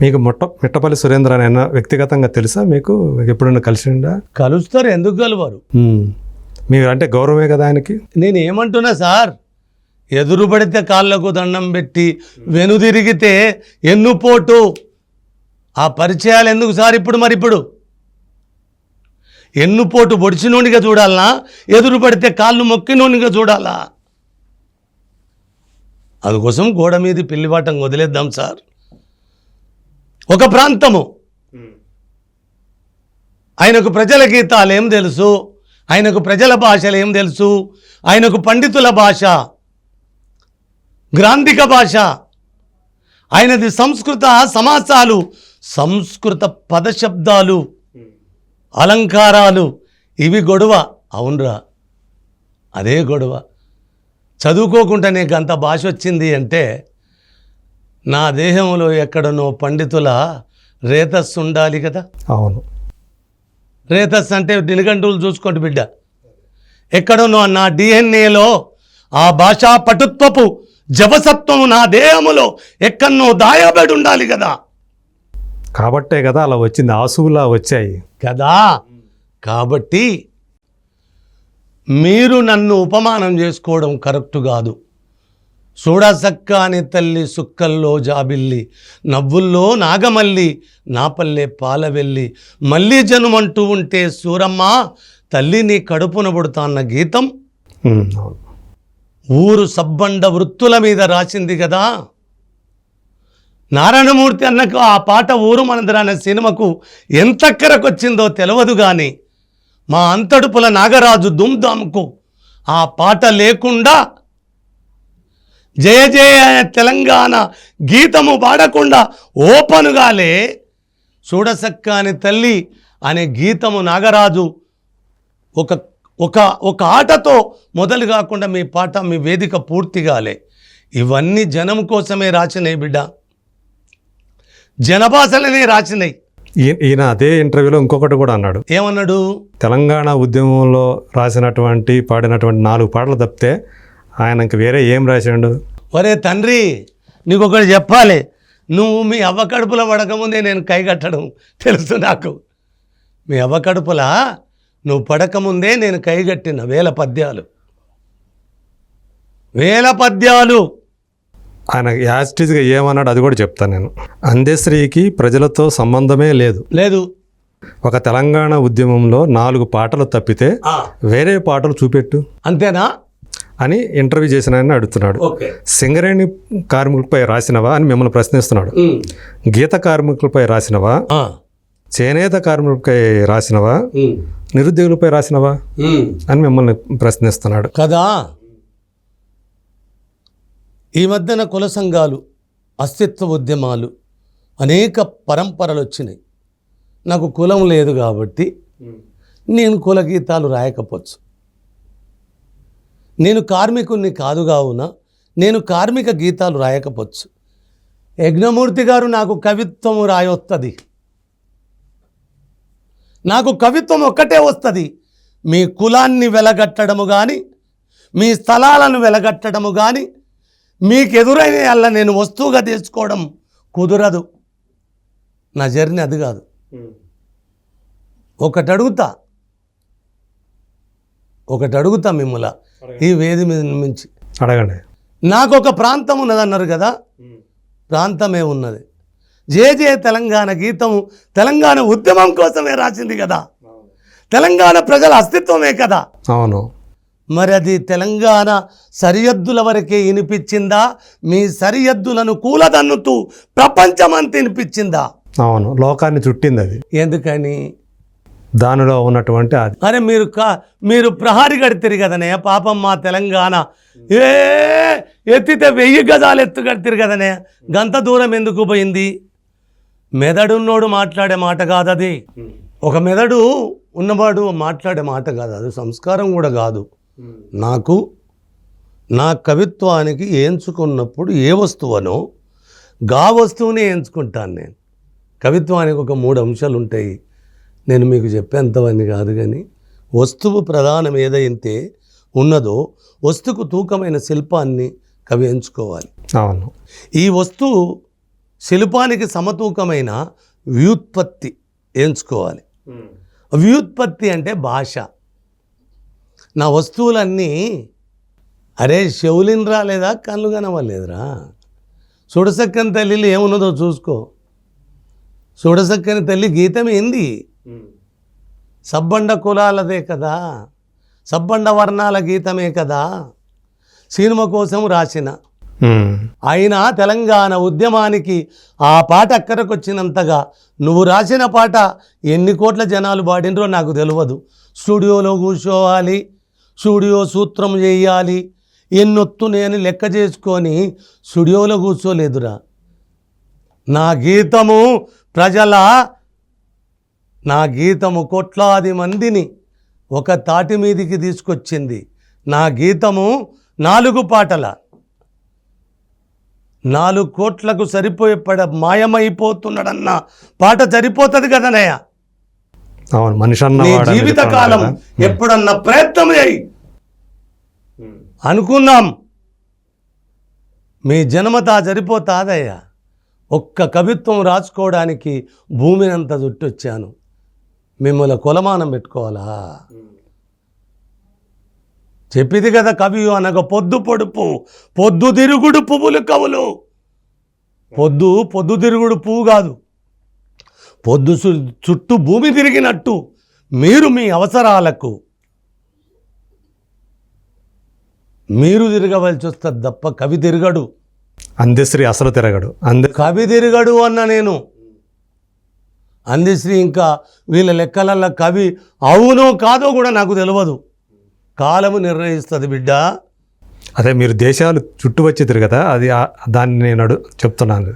మీకు మిట్టపల్లి సురేంద్ర అనే వ్యక్తిగతంగా తెలుసా? మీకు ఎప్పుడైనా కలిసిండా? కలుస్తారు, ఎందుకు కలవారు? మీరు అంటే గౌరవమే కదా ఆయనకి. నేను ఏమంటున్నా సార్, ఎదురు పడితే కాళ్ళకు దండం పెట్టి వెనుదిరిగితే ఎన్నుపోటు. ఆ పరిచయాలు ఎందుకు సార్ ఇప్పుడు ఎన్నుపోటు పొడిచినోనిగా చూడాలనా, ఎదురు పడితే కాళ్ళు మొక్కినోనిగా చూడాలా? అందుకోసం గోడ మీది పిల్లివాటం వదిలేద్దాం సార్. ఒక ప్రాంతము, ఆయనకు ప్రజల గీతాలు ఏం తెలుసు, ఆయనకు ప్రజల భాషలు ఏం తెలుసు, ఆయనకు పండితుల భాష, గ్రాంధిక భాష, ఆయనది సంస్కృత సమాసాలు, సంస్కృత పదశబ్దాలు, అలంకారాలు. ఇవి గొడవ. అవునరా, అదే గొడవ. చదువుకోకుండా నీకు అంత భాష వచ్చింది అంటే నా దేహంలో ఎక్కడనో పండితుల రేతస్సు ఉండాలి కదా. అవును, రేతస్సు అంటే నిఘంటువులు చూసుకోండి బిడ్డ. ఎక్కడనో నా డిఎన్ఏలో ఆ భాషా పటుత్వపు జవసత్వం నా దేహములో ఎక్కడనో దాయబడి ఉండాలి కదా. కాబట్టే కదా అలా వచ్చింది, ఆసువులా వచ్చాయి కదా. కాబట్టి మీరు నన్ను ఉపమానం చేసుకోవడం కరెక్ట్ కాదు. చూడసక్క అని తల్లి సుక్కల్లో జాబిల్లి, నవ్వుల్లో నాగమల్లి, నా పల్లె పాలవెల్లి, మళ్ళీ జనుమంటూ ఉంటే సూరమ్మ తల్లి నీ కడుపున పుడతా అన్న గీతం ఊరు సబ్బండ వృత్తుల మీద రాసింది కదా. నారాయణమూర్తి అన్నకు ఆ పాట ఊరు మనదర అనే సినిమాకు ఎంతక్కరకు వచ్చిందో తెలియదు కానీ మా అంతడుపుల నాగరాజు దుమ్దాంకు ఆ పాట లేకుండా జయ జయ తెలంగాణ గీతము పాడకుండా ఓపెనుగాలే చూడసక్క అని తల్లి అనే గీతము నాగరాజు ఒక ఒక ఒక ఆటతో మొదలు కాకుండా మీ పాట మీ వేదిక పూర్తిగాలే. ఇవన్నీ జనం కోసమే రాసినాయి బిడ్డ, జనభాషలనే రాసినాయి. ఈయన అదే ఇంటర్వ్యూలో ఇంకొకటి కూడా అన్నాడు. ఏమన్నాడు? తెలంగాణ ఉద్యమంలో రాసినటువంటి పాడినటువంటి 4 పాటలు తప్పితే ఆయన ఇంక వేరే ఏం రాశాడు? ఒరే తండ్రి, నీకు ఒకటి చెప్పాలి. నువ్వు మీ అవ్వ కడుపులో పడకముందే నేను కైగట్టడం తెలుసు నాకు. మీ అవ్వ కడుపులా నువ్వు పడకముందే నేను కైగట్టిన 1000 పద్యాలు. ఆయన యాస్టీజ్గా ఏమన్నాడు అది కూడా చెప్తాను నేను. అందశ్రీకి ప్రజలతో సంబంధమే లేదు. ఒక తెలంగాణ ఉద్యమంలో 4 పాటలు తప్పితే వేరే పాటలు చూపెట్టు, అంతేనా అని ఇంటర్వ్యూ చేసిన ఆయన అడుగుతున్నాడు. సింగరేణి కార్మికులపై రాసినవా అని మిమ్మల్ని ప్రశ్నిస్తున్నాడు. గీత కార్మికులపై రాసినవా, చేనేత కార్మికులపై రాసినవా, నిరుద్యోగులపై రాసినవా అని మిమ్మల్ని ప్రశ్నిస్తున్నాడు కదా. ఈ మధ్యన కుల సంఘాలు, అస్తిత్వ ఉద్యమాలు, అనేక పరంపరలు వచ్చినాయి. నాకు కులం లేదు కాబట్టి నేను కుల గీతాలు రాయకపోవచ్చు. నేను కార్మికుడిని కాదు కావున నేను కార్మిక గీతాలు రాయకపోవచ్చు. యజ్ఞమూర్తి గారు నాకు కవిత్వం రాయొస్తుంది. నాకు కవిత్వం ఒక్కటే వస్తుంది. మీ కులాన్ని వెలగట్టడము కానీ, మీ స్థలాలను వెలగట్టడము కానీ, మీకు ఎదురైన అలా నేను వస్తువుగా తీసుకోవడం కుదరదు. నా జర్నీ అది కాదు. ఒకటి అడుగుతా మిమ్మల్ని ఈ వేది మీద నుంచి అడగండి. నాకు ఒక ప్రాంతం ఉన్నదన్నారు కదా, ప్రాంతమే ఉన్నది. జే తెలంగాణ గీతము తెలంగాణ ఉద్యమం కోసమే రాసింది కదా, తెలంగాణ ప్రజల అస్తిత్వమే కదా. అవును. మరి అది తెలంగాణ సరిహద్దుల వరకే వినిపించిందా, మీ సరిహద్దులను కూలదన్నుతూ ప్రపంచమంతా వినిపించిందా? అవును, లోకాన్ని చుట్టింది అది. ఎందుకని? దానిలో ఉన్నటువంటి అది. అరే మీరు ప్రహారీ కడితిరు కదనే పాపం, మా తెలంగాణ ఎత్తితే 1000 గజాలు ఎత్తు కడితిరు కదనే, గంత దూరం ఎందుకు పోయింది? మెదడున్నోడు మాట్లాడే మాట కాదు అది. ఒక మెదడు ఉన్నవాడు మాట్లాడే మాట కాదు, అది సంస్కారం కూడా కాదు. నాకు నా కవిత్వానికి ఎంచుకున్నప్పుడు ఏ వస్తువనో గా వస్తువునే ఎంచుకుంటాను నేను. కవిత్వానికి ఒక 3 అంశాలు ఉంటాయి. నేను మీకు చెప్పేంతవన్నీ కాదు, కానీ వస్తువు ప్రధానం ఏదైతే ఉన్నదో వస్తువుకు తూకమైన శిల్పాన్ని కవి ఎంచుకోవాలి. అవును. ఈ వస్తువు శిల్పానికి సమతూకమైన వ్యుత్పత్తి ఎంచుకోవాలి. వ్యుత్పత్తి అంటే భాష. నా వస్తువులన్నీ అరే చెవులిని రాలేదా, కళ్ళు కనవలేదురా, సుడసక్కని తల్లిలో ఏమున్నదో చూసుకో. సుడసక్కని తల్లి గీతం ఏంది? సబ్బండ కులాలదే కదా, సబ్బండ వర్ణాల గీతమే కదా, సినిమా కోసం రాసిన. అయినా తెలంగాణ ఉద్యమానికి ఆ పాట అక్కడికొచ్చినంతగా నువ్వు రాసిన పాట ఎన్ని కోట్ల జనాలు పాడినరో నాకు తెలియదు. స్టూడియోలో కూర్చోవాలి, స్టూడియో సూత్రం చేయాలి, ఎన్నొత్తు నేను లెక్క చేసుకొని స్టూడియోలో కూర్చోలేదురా. నా గీతము నా గీతము కోట్లాది మందిని ఒక తాటి మీదికి తీసుకొచ్చింది. నా గీతము 4 పాటల 4 కోట్లకు సరిపోయే మాయమైపోతున్నాడన్న పాట సరిపోతుంది కదనయ్య. అవును, మనిషి అన్న నీ జీవితకాలం ఎప్పుడన్నా ప్రయత్నం చేయి. అనుకున్నాం మీ జన్మతా సరిపోతాదయ్యా. ఒక్క కవిత్వం రాసుకోవడానికి భూమినంత చుట్టొచ్చాను, మిమ్మల్ని కొలమానం పెట్టుకోవాలా? చెప్పింది కదా కవి అనగా పొద్దు పొడుపు పొద్దు తిరుగుడు పువ్వులు కవులు. పొద్దు తిరుగుడు పువ్వు కాదు, పొద్దు చుట్టూ భూమి తిరిగినట్టు మీరు మీ అవసరాలకు మీరు తిరగవలసి వస్తుంది తప్ప కవి తిరగడు. అందశ్రీ అసలు తిరగడు. కవి తిరగడు అన్న నేను. అందశ్రీ ఇంకా వీళ్ళ లెక్కలల్లో కవి అవునో కాదో కూడా నాకు తెలియదు. కాలము నిర్ణయిస్తుంది బిడ్డ. అదే మీరు దేశాలు చుట్టూ వచ్చి తిరగదా, అది దాన్ని నేను చెప్తున్నాను,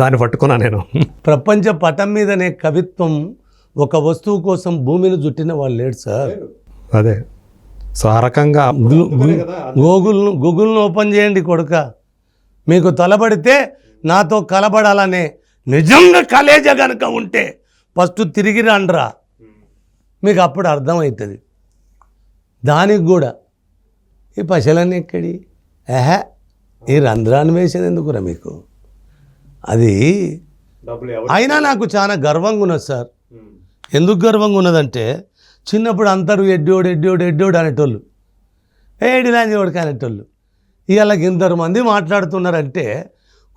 దాన్ని పట్టుకున్నా నేను. ప్రపంచ పటం మీదనే కవిత్వం ఒక వస్తువు కోసం భూమిని చుట్టిన వాళ్ళు లేడు సార్. అదే సో ఆ రకంగా గూగుల్ను ఓపెన్ చేయండి కొడుక. మీకు తలబడితే నాతో కలబడాలనే నిజంగా కలేజ కనుక ఉంటే ఫస్ట్ తిరిగి రండ్రా, మీకు అప్పుడు అర్థమవుతుంది. దానికి కూడా ఈ పశలన్నీ ఎక్కడి ఈ రంధ్రాన్ని వేసేది ఎందుకురా మీకు? అది అయినా నాకు చాలా గర్వంగా ఉన్నది సార్. ఎందుకు గర్వంగా ఉన్నదంటే చిన్నప్పుడు అందరూ ఎడ్డోడు అనేటోళ్ళు, ఏడిలాంజోడికి అనేటోళ్ళు. ఇవాళ ఇందరు మంది మాట్లాడుతున్నారంటే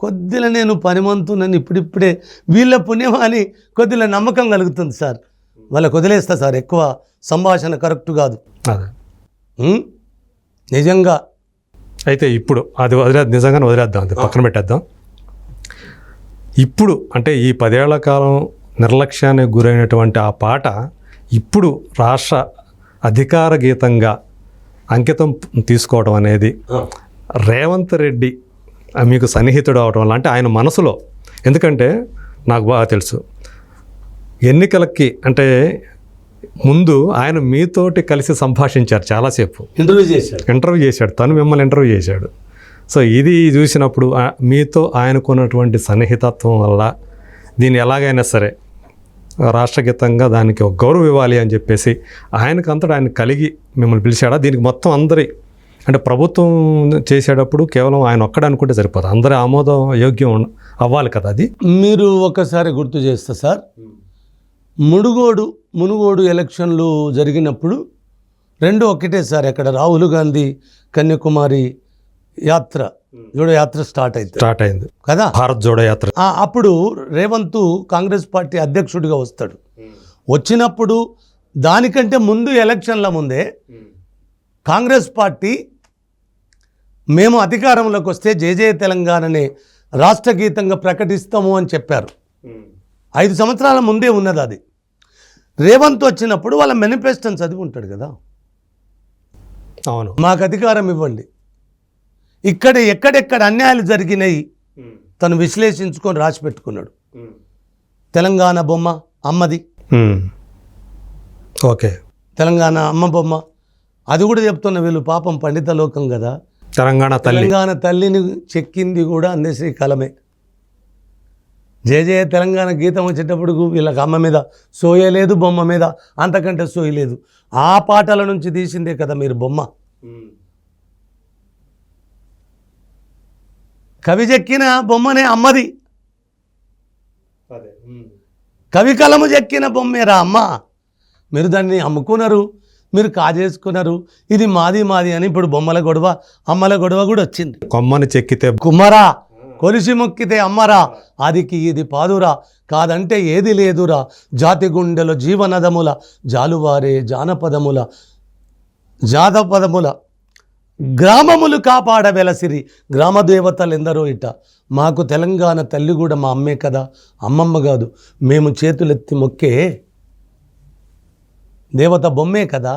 కొద్దిగా నేను పనిమంతున్నాను ఇప్పుడిప్పుడే వీళ్ళ పుణ్యం అని కొద్దిగా నమ్మకం కలుగుతుంది సార్. వాళ్ళకి వదిలేస్తా సార్, ఎక్కువ సంభాషణ కరెక్ట్ కాదు నిజంగా. అయితే ఇప్పుడు అది నిజంగానే వదిలేద్దాం, అది పక్కన పెట్టేద్దాం. ఇప్పుడు అంటే ఈ 10 ఏళ్ల కాలం నిర్లక్ష్యానికి గురైనటువంటి ఆ పాట ఇప్పుడు రాష్ట్ర అధికార గీతంగా అంకితం తీసుకోవడం అనేది రేవంత్ రెడ్డి మీకు సన్నిహితుడు అవడం వల్ల, అంటే ఆయన మనసులో, ఎందుకంటే నాకు బాగా తెలుసు ఎన్నికలకి అంటే ముందు ఆయన మీతోటి కలిసి సంభాషించారు చాలాసేపు, ఇంటర్వ్యూ చేశాడు, తను మిమ్మల్ని ఇంటర్వ్యూ చేశాడు. సో ఇది చూసినప్పుడు మీతో ఆయనకున్నటువంటి సన్నిహితత్వం వల్ల దీన్ని ఎలాగైనా సరే రాష్ట్రగీతంగా దానికి ఒక గౌరవం ఇవ్వాలి అని చెప్పేసి ఆయనకంతటా ఆయన కలిగి మిమ్మల్ని పిలిచాడా? దీనికి మొత్తం అందరి అంటే ప్రభుత్వం చేసేటప్పుడు కేవలం ఆయన ఒక్కడ అనుకుంటే సరిపోదు, అందరి ఆమోదం యోగ్యం అవ్వాలి కదా. అది మీరు ఒకసారి గుర్తు చేస్తా సార్, మునుగోడు ఎలక్షన్లు జరిగినప్పుడు 2 ఒకటే సార్. అక్కడ రాహుల్ గాంధీ కన్యాకుమారి జోడో యాత్ర స్టార్ట్ అయింది కదా, భారత్ జోడో యాత్ర. అప్పుడు రేవంత్ కాంగ్రెస్ పార్టీ అధ్యక్షుడిగా వస్తాడు. వచ్చినప్పుడు దానికంటే ముందు ఎలక్షన్ల ముందే కాంగ్రెస్ పార్టీ మేము అధికారంలోకి వస్తే జయ తెలంగాణనే రాష్ట్ర గీతంగా ప్రకటిస్తాము అని చెప్పారు. 5 సంవత్సరాల ముందే ఉన్నది అది. రేవంత్ వచ్చినప్పుడు వాళ్ళ మేనిఫెస్టోని చదివి ఉంటాడు కదా, అవును మాకు అధికారం ఇవ్వండి, ఎక్కడెక్కడ అన్యాయాలు జరిగినాయి తను విశ్లేషించుకొని రాసి పెట్టుకున్నాడు. తెలంగాణ బొమ్మ అమ్మది, ఓకే, తెలంగాణ అమ్మ బొమ్మ అది కూడా చెప్తున్న వీళ్ళు పాపం పండిత లోకం కదా. తెలంగాణ తల్లిని చెక్కింది కూడా అందశ్రీ కలమే. జయ తెలంగాణ గీతం వచ్చేటప్పుడు వీళ్ళకి అమ్మ మీద సోయలేదు, బొమ్మ మీద అంతకంటే సోయలేదు. ఆ పాటల నుంచి తీసిందే కదా మీరు బొమ్మ. కవి చెక్కిన బొమ్మనే అమ్మది. కవి కలము చెక్కిన బొమ్మేరా అమ్మ. మీరు దాన్ని అమ్ముకున్నారు, మీరు కాజేసుకున్నారు, ఇది మాది మాది అని ఇప్పుడు బొమ్మల గొడవ, అమ్మల గొడవ కూడా వచ్చింది. కొమ్మని చెక్కితే కుమ్మరా, కొలిసి మొక్కితే అమ్మరా, అదికి ఇది పాదురా, కాదంటే ఏది లేదురా, జాతి గుండెలో జీవనదముల జాలువారే జానపదముల గ్రామములు కాపాడ వెలసిరి గ్రామ దేవతలెందరో ఇట. మాకు తెలంగాణ తల్లి కూడా మా అమ్మే కదా, అమ్మమ్మ కాదు, మేము చేతులెత్తి మొక్కే దేవత బొమ్మే కదా.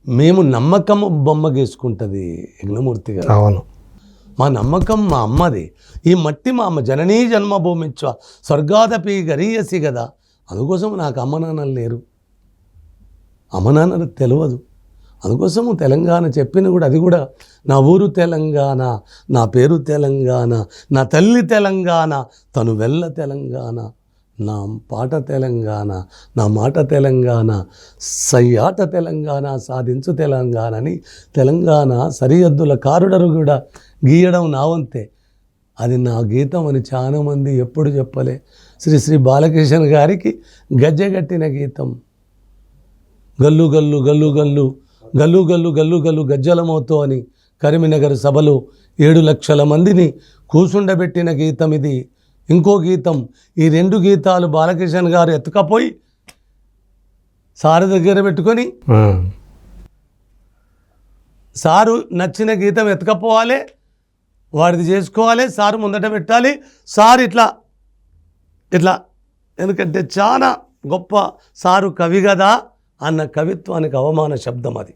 మేము నమ్మకము బొమ్మ గీసుకుంటుంది యజ్ఞమూర్తి గారు. అవును, మా నమ్మకం మా అమ్మది. ఈ మట్టి మా అమ్మ, జననీ జన్మభూమిచ్చ స్వర్గాదపి గరీయసి కదా. అందుకోసం నాకు అమ్మ నాన్నలు లేరు, అమ్మ నాన్నలు తెలియదు. అందుకోసము తెలంగాణ చెప్పిన కూడా, అది కూడా నా ఊరు తెలంగాణ, నా పేరు తెలంగాణ, నా తల్లి తెలంగాణ, తను వెళ్ళ తెలంగాణ, నా పాట తెలంగాణ, నా మాట తెలంగాణ, సయ్యాట తెలంగాణ, సాధించు తెలంగాణ అని తెలంగాణ సరిహద్దుల కారుడరు కూడా గీయడం నా వంతే. అది నా గీతం అని చాలామంది ఎప్పుడు చెప్పలే. శ్రీ శ్రీ బాలకృష్ణ గారికి గజ్జెగట్టిన గీతం. గల్లు గల్లు గల్లు గల్లు గల్లు గల్లు గల్లు గల్లు గజ్జలమోతో అని కరీంనగర్ సభలో 7 లక్షల మందిని కూసుండబెట్టిన గీతం ఇది. ఇంకో గీతం, ఈ 2 గీతాలు బాలకృష్ణ గారు ఎత్తుకపోయి సారు దగ్గర పెట్టుకొని, సారు నచ్చిన గీతం ఎత్తుకపోవాలి, వాడిది చేసుకోవాలి, సారు ముందట పెట్టాలి, సారు ఇట్లా ఇట్లా. ఎందుకంటే చాలా గొప్ప సారు కవి కదా అన్న కవిత్వానికి అవమాన శబ్దం అది.